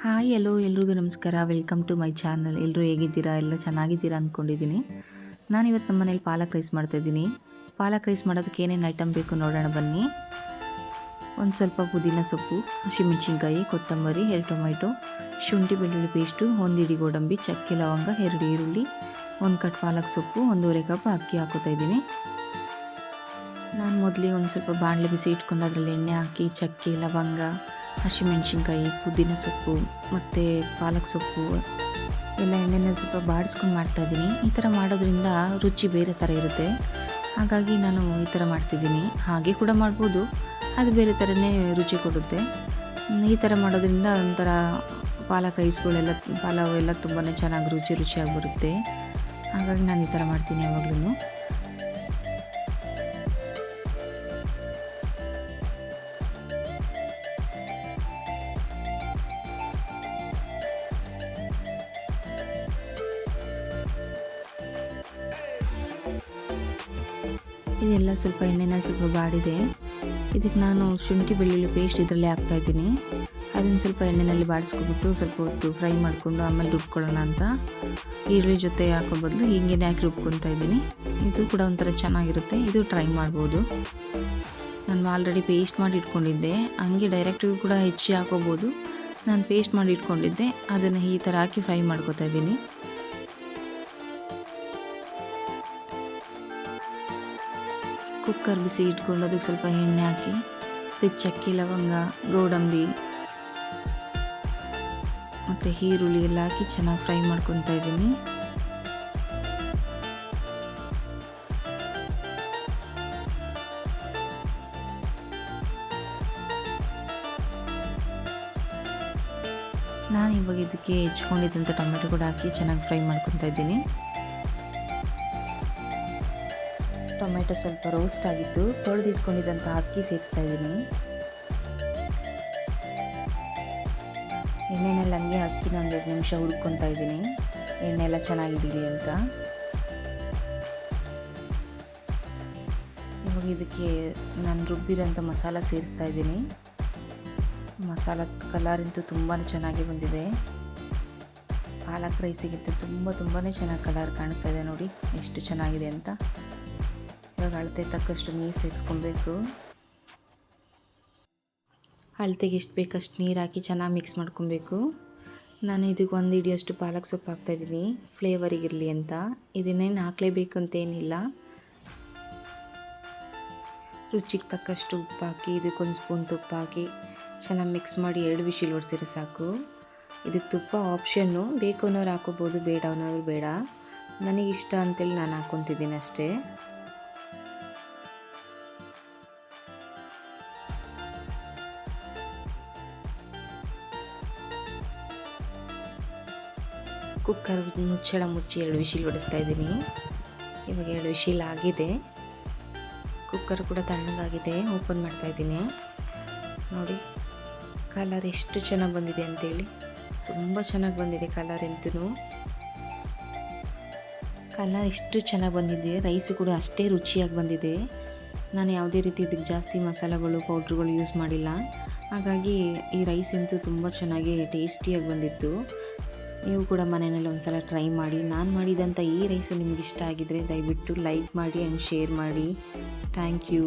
Hi hello ಎಲ್ರಿಗೂ ನಮಸ್ಕಾರ. Welcome to my channel. ಎಲ್ಲರೂ ಹೇಗಿದ್ದೀರಾ? ಎಲ್ಲ ಚೆನ್ನಾಗಿದ್ದೀರಾ ಅಂದ್ಕೊಂಡಿದ್ದೀನಿ. ನಾನಿವತ್ತು ನಮ್ಮ ಮನೇಲಿ ಪಾಲಕ್ ರೈಸ್ ಮಾಡ್ತಾಯಿದ್ದೀನಿ. ಪಾಲಕ್ ರೈಸ್ ಮಾಡೋದಕ್ಕೆ ಏನೇನು ಐಟಮ್ ಬೇಕು ನೋಡೋಣ ಬನ್ನಿ. ಒಂದು ಸ್ವಲ್ಪ ಪುದೀನ ಸೊಪ್ಪು, ಹಸಿಮೆಣಸಿನ್ಕಾಯಿ, ಕೊತ್ತಂಬರಿ, 2 ಟೊಮೆಟೊ, ಶುಂಠಿ ಬೆಳ್ಳುಳ್ಳಿ ಪೇಸ್ಟು, 1 ಇಡೀ ಗೋಡಂಬಿ, ಚಕ್ಕೆ ಲವಂಗ, 2 ಈರುಳ್ಳಿ, 1 ಕಟ್ ಪಾಲಕ್ ಸೊಪ್ಪು, 1.5 ಕಪ್ ಅಕ್ಕಿ ಹಾಕೋತಾ ಇದ್ದೀನಿ. ನಾನು ಮೊದಲಿಗೆ ಒಂದು ಸ್ವಲ್ಪ ಬಾಣಲೆ ಬಿಸಿ ಇಟ್ಕೊಂಡು ಅದರಲ್ಲಿ ಎಣ್ಣೆ ಹಾಕಿ ಚಕ್ಕೆ ಲವಂಗ, ಹಸಿಮೆಣಸಿನ್ಕಾಯಿ, ಪುದೀನ ಸೊಪ್ಪು ಮತ್ತು ಪಾಲಕ್ ಸೊಪ್ಪು ಎಲ್ಲ ಎಣ್ಣೆನಲ್ಲಿ ಸ್ವಲ್ಪ ಬಾಡಿಸ್ಕೊಂಡು ಮಾಡ್ತಾಯಿದ್ದೀನಿ. ಈ ಥರ ಮಾಡೋದ್ರಿಂದ ರುಚಿ ಬೇರೆ ಥರ ಇರುತ್ತೆ. ಹಾಗಾಗಿ ನಾನು ಈ ಥರ ಮಾಡ್ತಿದ್ದೀನಿ. ಹಾಗೆ ಕೂಡ ಮಾಡ್ಬೋದು, ಅದು ಬೇರೆ ಥರನೇ ರುಚಿ ಕೊಡುತ್ತೆ. ಈ ಥರ ಮಾಡೋದ್ರಿಂದ ಒಂಥರ ಪಾಲಕ್ ರೈಸ್ಗಳೆಲ್ಲ ಪಲಾವ್ ಎಲ್ಲ ತುಂಬಾ ಚೆನ್ನಾಗಿ ರುಚಿಯಾಗಿ ಬರುತ್ತೆ. ಹಾಗಾಗಿ ನಾನು ಈ ಥರ ಮಾಡ್ತೀನಿ ಯಾವಾಗಲೂ. ಇದೆಲ್ಲ ಸ್ವಲ್ಪ ಎಣ್ಣೆನಲ್ಲಿ ಸ್ವಲ್ಪ ಬಾಡಿದೆ. ಇದಕ್ಕೆ ನಾನು ಶುಂಠಿ ಬೆಳ್ಳುಳ್ಳಿ ಪೇಸ್ಟ್ ಇದರಲ್ಲಿ ಹಾಕ್ತಾಯಿದ್ದೀನಿ. ಅದನ್ನು ಸ್ವಲ್ಪ ಎಣ್ಣೆಯಲ್ಲಿ ಬಾಡಿಸ್ಕೊಬಿಟ್ಟು ಸ್ವಲ್ಪ ಹೊತ್ತು ಫ್ರೈ ಮಾಡಿಕೊಂಡು ಆಮೇಲೆ ರುಬ್ಕೊಳ್ಳೋಣ ಅಂತ ಈರುಳ್ಳಿ ಜೊತೆ ಹಾಕೋ ಬದಲು ಹೀಗೇನೆ ಹಾಕಿ ರುಬ್ಕೊತಾ ಇದ್ದೀನಿ. ಇದು ಕೂಡ ಒಂಥರ ಚೆನ್ನಾಗಿರುತ್ತೆ. ಇದು ಟ್ರೈ ಮಾಡ್ಬೋದು. ನಾನು ಆಲ್ರೆಡಿ ಪೇಸ್ಟ್ ಮಾಡಿ ಇಟ್ಕೊಂಡಿದ್ದೆ. ಹಂಗೆ ಡೈರೆಕ್ಟಿಗೂ ಕೂಡ ಹೆಚ್ಚಿ ಹಾಕೋಬೋದು. ನಾನು ಪೇಸ್ಟ್ ಮಾಡಿ ಇಟ್ಕೊಂಡಿದ್ದೆ, ಅದನ್ನು ಈ ಥರ ಹಾಕಿ ಫ್ರೈ ಮಾಡ್ಕೊತಾ ಇದ್ದೀನಿ. ಕುಕ್ಕರ್ ಬಿಸಿ ಇಟ್ಕೊಂಡು ಅದಕ್ಕೆ ಸ್ವಲ್ಪ ಎಣ್ಣೆ ಹಾಕಿ ಅದಕ್ಕೆ ಚಕ್ಕೆ ಲವಂಗ, ಗೋಡಂಬಿ ಮತ್ತು ಈರುಳ್ಳಿ ಎಲ್ಲ ಹಾಕಿ ಚೆನ್ನಾಗಿ ಫ್ರೈ ಮಾಡ್ಕೊತಾ ಇದ್ದೀನಿ. ನಾನು ಇವಾಗ ಇದಕ್ಕೆ ಹೆಚ್ಕೊಂಡಿದ್ದಂಥ ಟೊಮೆಟೊ ಕೂಡ ಹಾಕಿ ಚೆನ್ನಾಗಿ ಫ್ರೈ ಮಾಡ್ಕೊತಾ ಇದ್ದೀನಿ. ಟೊಮೆಟೊ ಸ್ವಲ್ಪ ರೋಸ್ಟ್ ಆಗಿತ್ತು. ತೊಳೆದಿಟ್ಕೊಂಡಿದ್ದಂಥ ಅಕ್ಕಿ ಸೇರಿಸ್ತಾ ಇದ್ದೀನಿ. ಎಣ್ಣೆನೆಲ್ಲ ಹಂಗೆ ಅಕ್ಕಿನ 1-2 ನಿಮಿಷ ಹುರ್ಕೊತಾ ಇದ್ದೀನಿ, ಎಣ್ಣೆ ಎಲ್ಲ ಚೆನ್ನಾಗಿರಲಿ ಅಂತ. ಇವಾಗ ಇದಕ್ಕೆ ನಾನು ರುಬ್ಬಿರೋಂಥ ಮಸಾಲ ಸೇರಿಸ್ತಾ ಇದ್ದೀನಿ. ಮಸಾಲ ಕಲರ್ ಅಂತೂ ತುಂಬಾ ಚೆನ್ನಾಗಿ ಬಂದಿದೆ. ಪಾಲಕ್ ರೈಸಿಗಿಂತ ತುಂಬಾ ಚೆನ್ನಾಗಿ ಕಲರ್ ಕಾಣಿಸ್ತಾ ಇದೆ. ನೋಡಿ ಎಷ್ಟು ಚೆನ್ನಾಗಿದೆ ಅಂತ. ಇವಾಗ ಅಳತೆ ತಕ್ಕಷ್ಟು ನೀರು ಸೇರಿಸ್ಕೊಬೇಕು. ಅಳತೆಗೆ ಎಷ್ಟು ಬೇಕಷ್ಟು ನೀರು ಹಾಕಿ ಚೆನ್ನಾಗಿ ಮಿಕ್ಸ್ ಮಾಡ್ಕೊಬೇಕು. ನಾನು ಇದಕ್ಕೆ 1 ಹಿಡಿಯೋಷ್ಟು ಪಾಲಕ್ ಸೊಪ್ಪು ಹಾಕ್ತಾಯಿದ್ದೀನಿ, ಫ್ಲೇವರಿಗಿರಲಿ ಅಂತ. ಇದನ್ನೇನು ಹಾಕಲೇಬೇಕು ಅಂತೇನಿಲ್ಲ. ರುಚಿಗೆ ತಕ್ಕಷ್ಟು ಉಪ್ಪು ಹಾಕಿ ಇದಕ್ಕೊಂದು ಸ್ಪೂನ್ ತುಪ್ಪ ಹಾಕಿ ಚೆನ್ನಾಗಿ ಮಿಕ್ಸ್ ಮಾಡಿ 2 ವಿಶಿಲ್ ಹೊಡ್ಸಿದ್ರೆ ಸಾಕು. ಇದಕ್ಕೆ ತುಪ್ಪ ಆಪ್ಷನ್ನು, ಬೇಕು ಅನ್ನೋರು ಹಾಕೋಬೋದು, ಬೇಡ ಅನ್ನೋರು ಬೇಡ. ನನಗಿಷ್ಟ ಅಂತೇಳಿ ನಾನು ಹಾಕ್ಕೊತಿದ್ದೀನಿ ಅಷ್ಟೇ. ಕುಕ್ಕರ್ ಮುಚ್ಚಳ ಮುಚ್ಚಿ 2 ವಿಶಿಲ್ ಹೊಡಿಸ್ತಾ ಇದ್ದೀನಿ. ಇವಾಗ 2 ವಿಶಿಲ್ ಆಗಿದೆ. ಕುಕ್ಕರ್ ಕೂಡ ತಣ್ಣಗಾಗಿದೆ. ಓಪನ್ ಮಾಡ್ತಾ ಇದ್ದೀನಿ. ನೋಡಿ ಕಲರ್ ಎಷ್ಟು ಚೆನ್ನಾಗಿ ಬಂದಿದೆ ಅಂತೇಳಿ. ತುಂಬ ಚೆನ್ನಾಗಿ ಬಂದಿದೆ ಕಲರ್ ಅಂತೂ. ಕಲರ್ ಎಷ್ಟು ಚೆನ್ನಾಗಿ ಬಂದಿದೆ. ರೈಸು ಕೂಡ ಅಷ್ಟೇ ರುಚಿಯಾಗಿ ಬಂದಿದೆ. ನಾನು ಯಾವುದೇ ರೀತಿ ಇದಕ್ಕೆ ಜಾಸ್ತಿ ಮಸಾಲೆಗಳು ಪೌಡ್ರುಗಳು ಯೂಸ್ ಮಾಡಿಲ್ಲ. ಹಾಗಾಗಿ ಈ ರೈಸ್ ಅಂತೂ ತುಂಬ ಚೆನ್ನಾಗಿ ಟೇಸ್ಟಿಯಾಗಿ ಬಂದಿತ್ತು. ನೀವು ಕೂಡ ಮನೆಯಲ್ಲಿ ಒಂದು ಸಲ ಟ್ರೈ ಮಾಡಿ. ನಾನು ಮಾಡಿದಂಥ ಈ ರೈಸು ನಿಮ್ಗೆ ಇಷ್ಟ ಆಗಿದರೆ ದಯವಿಟ್ಟು ಲೈಕ್ ಮಾಡಿ ಆ್ಯಂಡ್ ಶೇರ್ ಮಾಡಿ. Thank you.